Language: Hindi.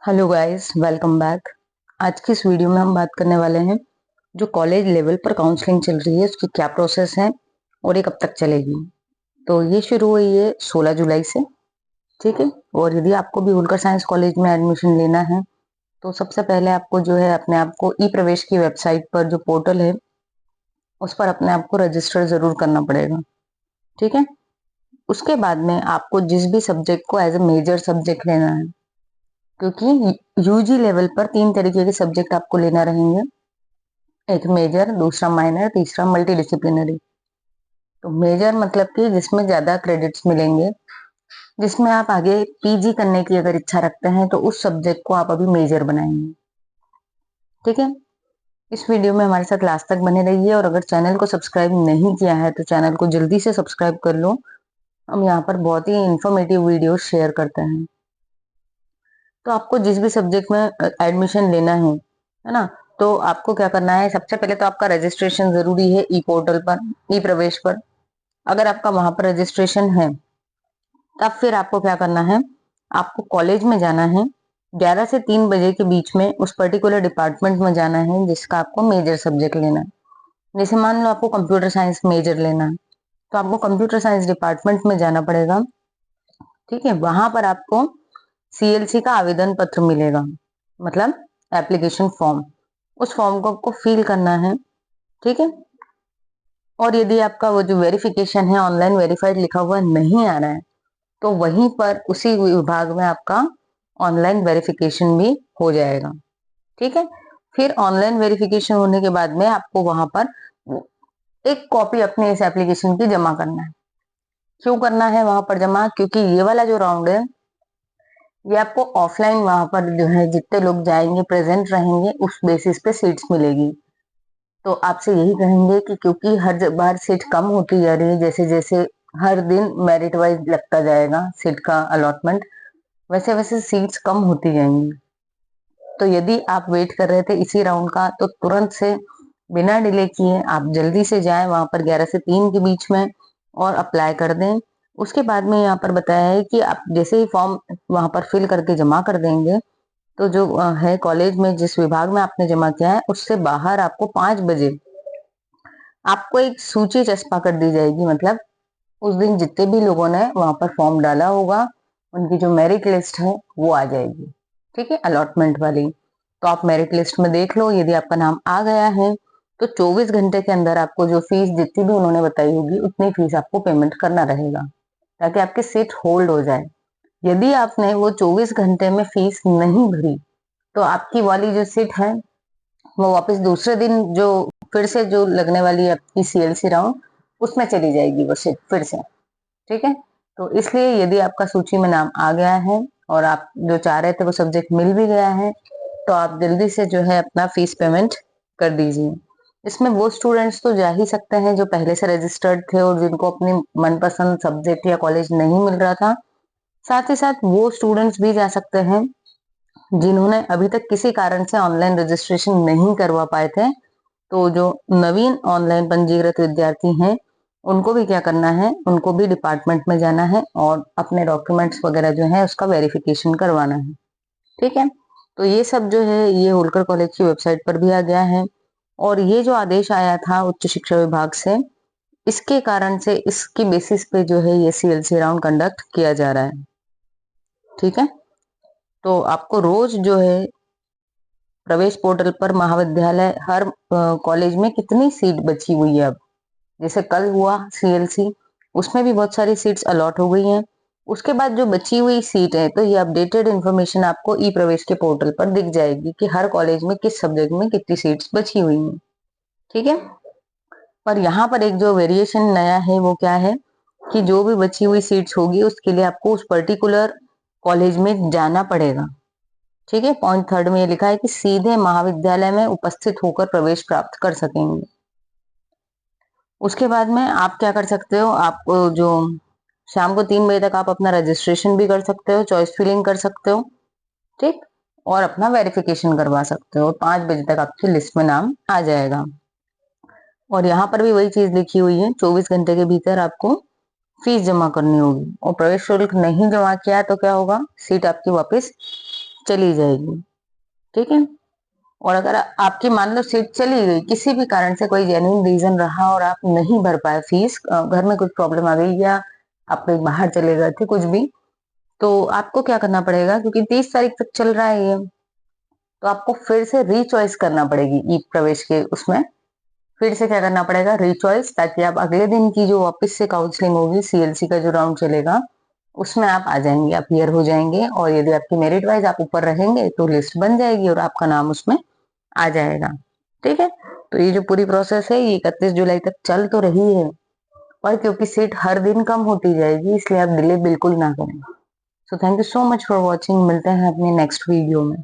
Hello guys, welcome back. आज की इस वीडियो में हम बात करने वाले हैं जो कॉलेज लेवल पर काउंसलिंग चल रही है उसकी क्या प्रोसेस है और ये कब तक चलेगी। तो ये शुरू हुई है 16 जुलाई से। ठीक है। और यदि आपको भी होलकर साइंस कॉलेज में एडमिशन लेना है तो सबसे पहले आपको जो है अपने आप को ई प्रवेश की वेबसाइट पर जो पोर्टल है उस पर अपने आप को रजिस्टर जरूर करना पड़ेगा। ठीक है। उसके बाद में आपको जिस भी सब्जेक्ट को एज ए मेजर सब्जेक्ट लेना है, क्योंकि यूजी लेवल पर 3 तरीके के सब्जेक्ट आपको लेना रहेंगे। एक मेजर, दूसरा माइनर, तीसरा मल्टी डिसिप्लिनरी। तो मेजर मतलब कि जिसमें ज्यादा क्रेडिट्स मिलेंगे, जिसमें आप आगे पीजी करने की अगर इच्छा रखते हैं तो उस सब्जेक्ट को आप अभी मेजर बनाएंगे। ठीक है। इस वीडियो में हमारे साथ लास्ट तक बने रहिए और अगर चैनल को सब्सक्राइब नहीं किया है तो चैनल को जल्दी से सब्सक्राइब कर लो। हम यहाँ पर बहुत ही इंफॉर्मेटिव वीडियो शेयर करते हैं। तो आपको जिस भी सब्जेक्ट में एडमिशन लेना है ना, तो आपको क्या करना है, सबसे पहले तो आपका रजिस्ट्रेशन जरूरी है ई पोर्टल पर, ई प्रवेश पर। अगर आपका वहां पर रजिस्ट्रेशन है तब फिर आपको क्या करना है, आपको कॉलेज में जाना है। 11 से 3 बजे के बीच में उस पर्टिकुलर डिपार्टमेंट में जाना है जिसका आपको मेजर सब्जेक्ट लेना है। जैसे मान लो आपको कंप्यूटर साइंस मेजर लेना है तो आपको कंप्यूटर साइंस डिपार्टमेंट में जाना पड़ेगा। ठीक है। वहां पर आपको सीएलसी का आवेदन पत्र मिलेगा, मतलब एप्लीकेशन फॉर्म। उस फॉर्म को आपको फिल करना है। ठीक है। और यदि आपका वो जो वेरिफिकेशन है ऑनलाइन वेरीफाइड लिखा हुआ नहीं आ रहा है तो वहीं पर उसी विभाग में आपका ऑनलाइन वेरिफिकेशन भी हो जाएगा। ठीक है। फिर ऑनलाइन वेरिफिकेशन होने के बाद में आपको वहां पर एक कॉपी अपने इस एप्लीकेशन की जमा करना है। क्यों करना है वहां पर जमा, क्योंकि ये वाला जो राउंड है ये आपको ऑफलाइन वहां पर जो है जितने लोग जाएंगे प्रेजेंट रहेंगे उस बेसिस पे सीट्स मिलेगी। तो आपसे यही कहेंगे कि क्योंकि हर बार सीट कम होती जा रही है, जैसे जैसे हर दिन मेरिट वाइज लगता जाएगा सीट का अलॉटमेंट, वैसे वैसे सीट्स कम होती जाएंगी। तो यदि आप वेट कर रहे थे इसी राउंड का तो तुरंत से बिना डिले किए आप जल्दी से जाएं वहां पर 11 से 3 के बीच में और अप्लाई कर दें। उसके बाद में यहाँ पर बताया है कि आप जैसे ही फॉर्म वहां पर फिल करके जमा कर देंगे तो जो है कॉलेज में जिस विभाग में आपने जमा किया है उससे बाहर आपको 5 बजे आपको एक सूची चस्पा कर दी जाएगी। मतलब उस दिन जितने भी लोगों ने वहां पर फॉर्म डाला होगा उनकी जो मेरिट लिस्ट है वो आ जाएगी। ठीक है, अलॉटमेंट वाली। तो आप मेरिट लिस्ट में देख लो, यदि आपका नाम आ गया है तो 24 घंटे के अंदर आपको जो फीस जितनी भी उन्होंने बताई होगी उतनी फीस आपको पेमेंट करना रहेगा ताकि आपकी सीट होल्ड हो जाए। यदि आपने वो 24 घंटे में फीस नहीं भरी तो आपकी वाली जो सीट है वो वापस दूसरे दिन जो फिर से जो लगने वाली है आपकी सीएलसी राउंड उसमें चली जाएगी वो सीट फिर से। ठीक है। तो इसलिए यदि आपका सूची में नाम आ गया है और आप जो चाह रहे थे वो सब्जेक्ट मिल भी गया है तो आप जल्दी से जो है अपना फीस पेमेंट कर दीजिए। इसमें वो स्टूडेंट्स तो जा ही सकते हैं जो पहले से रजिस्टर्ड थे और जिनको अपनी मनपसंद सब्जेक्ट या कॉलेज नहीं मिल रहा था। साथ ही साथ वो स्टूडेंट्स भी जा सकते हैं जिन्होंने अभी तक किसी कारण से ऑनलाइन रजिस्ट्रेशन नहीं करवा पाए थे। तो जो नवीन ऑनलाइन पंजीकृत विद्यार्थी हैं उनको भी क्या करना है, उनको भी डिपार्टमेंट में जाना है और अपने डॉक्यूमेंट्स वगैरह जो है उसका वेरिफिकेशन करवाना है। ठीक है। तो ये सब जो है ये होलकर कॉलेज की वेबसाइट पर भी आ गया है और ये जो आदेश आया था उच्च शिक्षा विभाग से, इसके कारण से इसकी बेसिस पे जो है ये सीएलसी राउंड कंडक्ट किया जा रहा है। ठीक है। तो आपको रोज जो है प्रवेश पोर्टल पर महाविद्यालय हर कॉलेज में कितनी सीट बची हुई है, अब जैसे कल हुआ सीएलसी उसमें भी बहुत सारी सीट्स अलॉट हो गई हैं। उसके बाद जो बची हुई सीट है तो ये अपडेटेड इन्फॉर्मेशन आपको ई प्रवेश के पोर्टल पर दिख जाएगी कि हर कॉलेज में किस सब्जेक्ट में कितनी सीट्स बची हुई हैं। ठीक है। पर यहाँ पर एक जो वेरिएशन नया है वो क्या है कि जो भी बची हुई सीट्स होगी उसके लिए आपको उस पर्टिकुलर कॉलेज में जाना पड़ेगा। ठीक है। पॉइंट 3 में ये लिखा है कि सीधे महाविद्यालय में उपस्थित होकर प्रवेश प्राप्त कर सकेंगे। उसके बाद में आप क्या कर सकते हो, आप जो शाम को 3 बजे तक आप अपना रजिस्ट्रेशन भी कर सकते हो, चॉइस फिलिंग कर सकते हो। ठीक। और अपना वेरिफिकेशन करवा सकते हो। 5 बजे तक आपकी लिस्ट में नाम आ जाएगा। और यहाँ पर भी वही चीज लिखी हुई है, 24 घंटे के भीतर आपको फीस जमा करनी होगी और प्रवेश शुल्क नहीं जमा किया तो क्या होगा, सीट आपकी वापस चली जाएगी, ठीक है। और अगर आपकी मान लो सीट चली गई, किसी भी कारण से कोई जेन्युइन रीजन रहा और आप नहीं भर पाए फीस, घर में कुछ प्रॉब्लम आ गई या आप कहीं बाहर चले गए थे, कुछ भी, तो आपको क्या करना पड़ेगा, क्योंकि 30 तारीख तक चल रहा है ये, तो आपको फिर से रीचॉइस करना पड़ेगी ई प्रवेश के उसमें। फिर से क्या करना पड़ेगा, रीचॉइस, ताकि आप अगले दिन की जो वापस से काउंसलिंग होगी, सीएलसी का जो राउंड चलेगा, उसमें आप आ जाएंगे, आप क्लियर हो जाएंगे। और यदि आपकी मेरिट वाइज आप ऊपर रहेंगे तो लिस्ट बन जाएगी और आपका नाम उसमें आ जाएगा, ठीक है। तो ये जो पूरी प्रोसेस है ये 31 जुलाई तक चल तो रही है, और क्योंकि सीट हर दिन कम होती जाएगी, इसलिए आप डिले बिल्कुल ना करें। So thank you so much for watching. मिलते हैं अपने नेक्स्ट वीडियो में।